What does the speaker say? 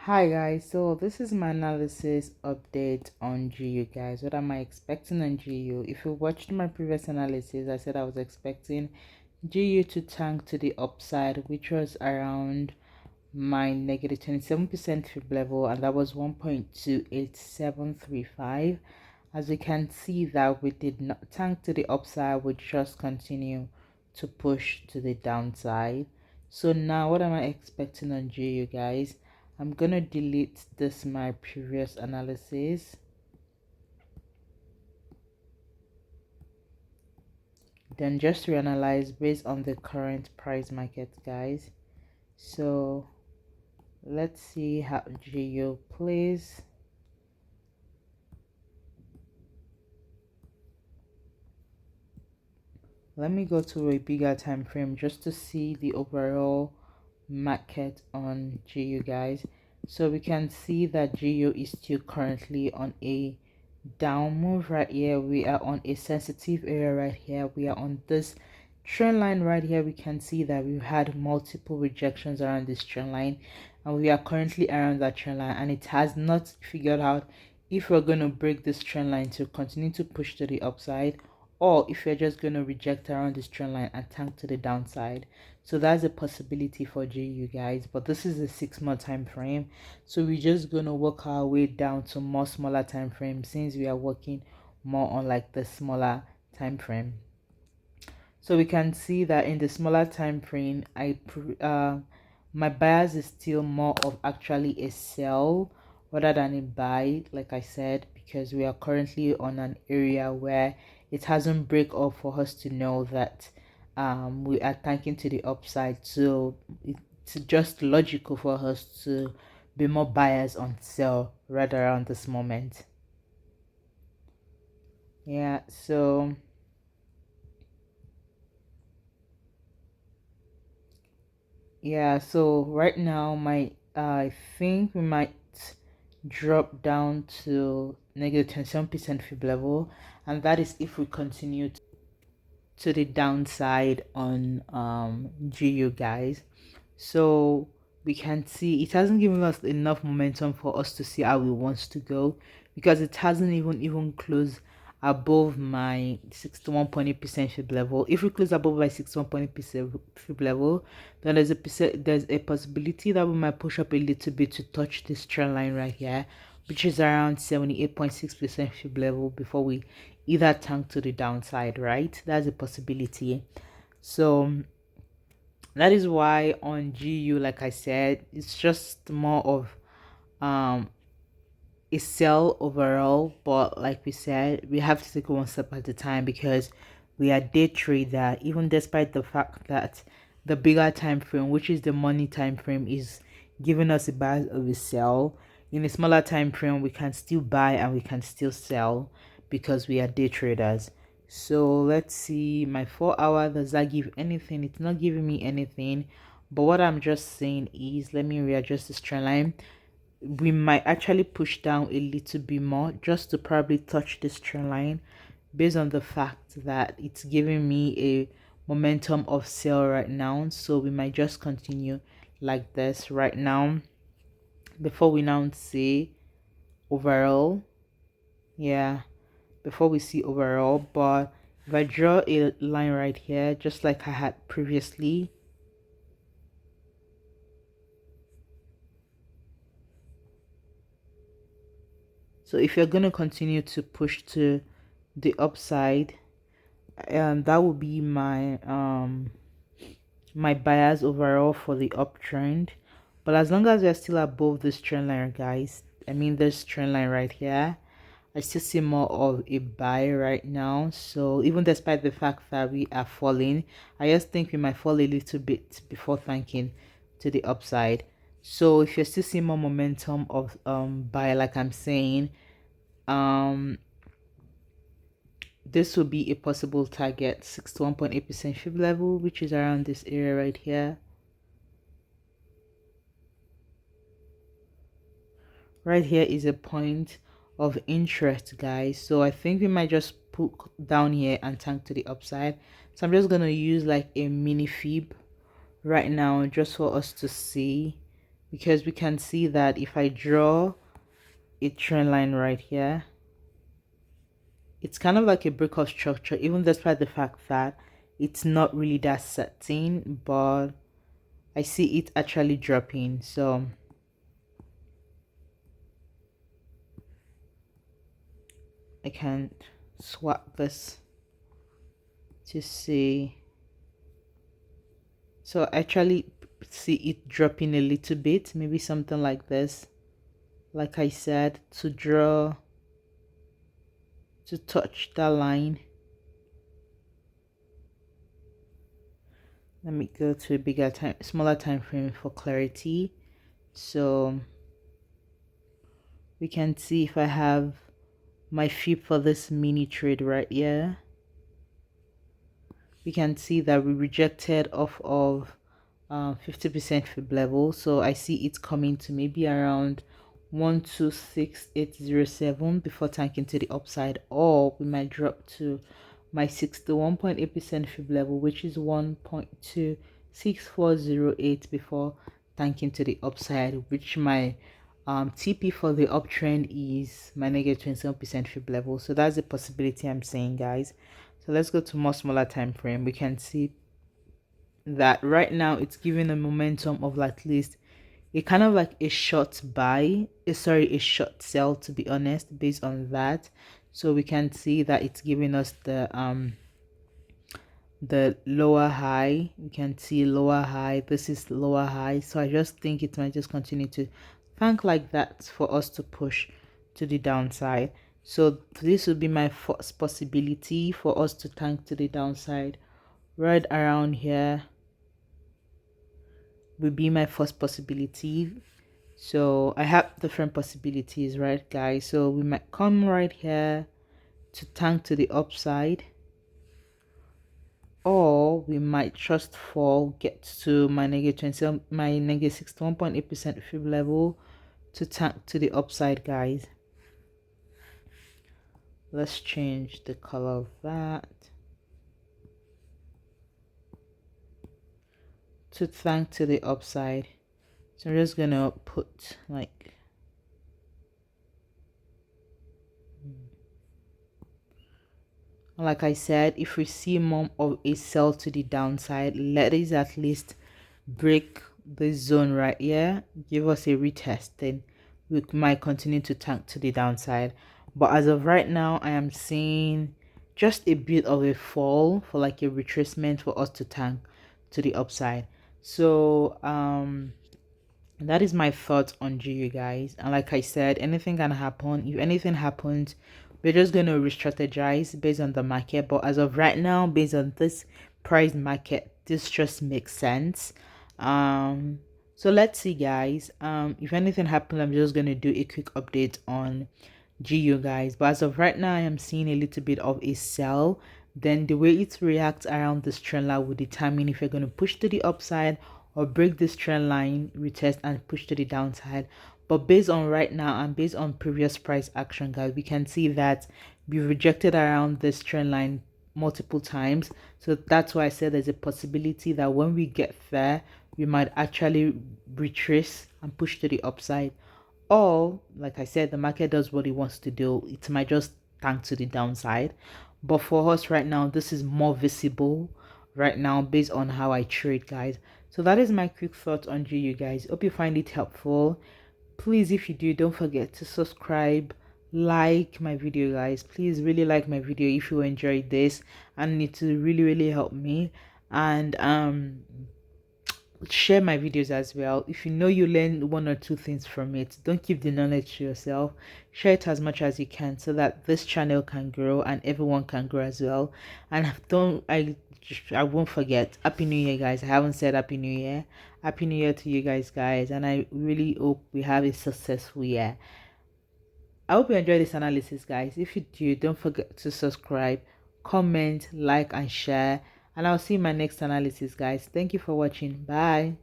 Hi guys, so this is my analysis update on GU guys. What am I expecting on GU? If you watched my previous analysis, I said I was expecting GU to tank to the upside, which was around my negative 27% fib level, and that was 1.28735. As you can see that we did not tank to the upside, we just continue to push to the downside. So now what am I expecting on GU guys? I'm gonna delete this my previous analysis, then just reanalyze based on the current price market guys. So let's see how GU plays. Let me go to a bigger time frame just to see the overall market on GU guys. So we can see that GU is still currently on a down move right here. We are on a sensitive area right here. We are on this trend line right here. We can see that we've had multiple rejections around this trend line, and we are currently around that trend line, and it has not figured out if we're going to break this trend line to continue to push to the upside, or if you're just going to reject around this trend line and tank to the downside. So that's a possibility for GU guys, but this is a 6-month time frame, so we're just going to work our way down to more smaller time frame since we are working more on like the smaller time frame. So we can see that in the smaller time frame, my bias is still more of actually a sell rather than a buy, like I said, because we are currently on an area where it hasn't break up for us to know that we are tanking to the upside. So it's just logical for us to be more biased on sell rather around this moment. Yeah, so right now my I think we might drop down to negative 27% fib level, and that is if we continue to the downside on GU guys. So we can see it hasn't given us enough momentum for us to see how we want to go, because it hasn't even closed above my 61.8% fib level. If we close above my 61.8% fib level, then there's a possibility that we might push up a little bit to touch this trend line right here, which is around 78.6% fib level, before we either tank to the downside, right? That's a possibility. So that is why on GU, like I said, it's just more of a sell overall, but like we said, we have to take one step at a time, because we are day trader, even despite the fact that the bigger time frame, which is the money time frame, is giving us a bias of a sell. In a smaller time frame, we can still buy and we can still sell, because we are day traders. So let's see, my 4 hour, does that give anything? It's not giving me anything, but what I'm just saying is, let me readjust this trend line. We might actually push down a little bit more just to probably touch this trend line, based on the fact that it's giving me a momentum of sell right now. So we might just continue like this right now before we now see overall. Yeah, before we see overall. But if I draw a line right here, just like I had previously, so if you're going to continue to push to the upside, that will be my bias overall for the uptrend. But as long as we're still above this trend line guys, I mean this trend line right here, I still see more of a buy right now. So even despite the fact that we are falling, I just think we might fall a little bit before thanking to the upside. So if you're still seeing more momentum of buy, like I'm saying, this will be a possible target, 61.8% fib level, which is around this area right here. Right here is a point of interest guys, so I think we might just put down here and tank to the upside. So I'm just going to use like a mini fib right now, just for us to see because we can see that if I draw a trend line right here, it's kind of like a brick of structure, even despite the fact that it's not really that certain, but I see it actually dropping. So I can swap this to see. So I actually see it dropping a little bit, maybe something like this. Like I said, to touch that line. Let me go to a smaller time frame for clarity. So we can see if I have my fib for this mini trade right here. We can see that we rejected off of 50% fib level, so I see it coming to maybe around 126807 before tanking to the upside, or we might drop to my 61.8% fib level, which is 1.26408 before tanking to the upside, which my TP for the uptrend is my negative 27% fib level. So that's a possibility I'm saying, guys. So let's go to more smaller time frame. We can see that right now it's giving a momentum of at least a kind of like a short buy, a short sell, to be honest, based on that. So we can see that it's giving us the lower high. We can see lower high, this is lower high, so I just think it might just continue to tank like that for us to push to the downside. So this would be my first possibility for us to tank to the downside. Right around here will be my first possibility. So I have different possibilities, right, guys? So we might come right here to tank to the upside, or we might just fall, get to my negative 61.8% fib level to tank to the upside, guys. Let's change the color of that to tank to the upside. So I'm just gonna put like I said, if we see more of a sell to the downside, let us at least break this zone right here, give us a retest, then we might continue to tank to the downside. But as of right now, I am seeing just a bit of a fall for like a retracement for us to tank to the upside. So that is my thoughts on GU, guys. And like I said, anything can happen. If anything happens, we're just going to re-strategize based on the market. But as of right now, based on this price market, this just makes sense. So let's see, guys. If anything happens, I'm just going to do a quick update on GU, guys. But as of right now, I am seeing a little bit of a sell. Then the way it reacts around this trend line will determine if you're going to push to the upside or break this trend line, retest, and push to the downside. But based on right now and based on previous price action, guys, we can see that we rejected around this trend line multiple times. So that's why I said there's a possibility that when we get there, we might actually retrace and push to the upside. Or, like I said, the market does what it wants to do. It might just tank to the downside. But for us right now, this is more visible right now based on how I trade, guys. So that is my quick thoughts on GU, guys. Hope you find it helpful. Please, if you do, don't forget to subscribe, like my video, guys. Please really like my video if you enjoyed this, and it will really help me. And share my videos as well. If you know you learn one or two things from it, don't keep the knowledge to yourself. Share it as much as you can so that this channel can grow and everyone can grow as well. And I won't forget, Happy New Year, guys. I haven't said Happy New Year. Happy New Year to you guys, and I really hope we have a successful year. I hope you enjoy this analysis, guys. If you do, don't forget to subscribe, comment, like, and share. And I'll see you in my next analysis, guys. Thank you for watching. Bye.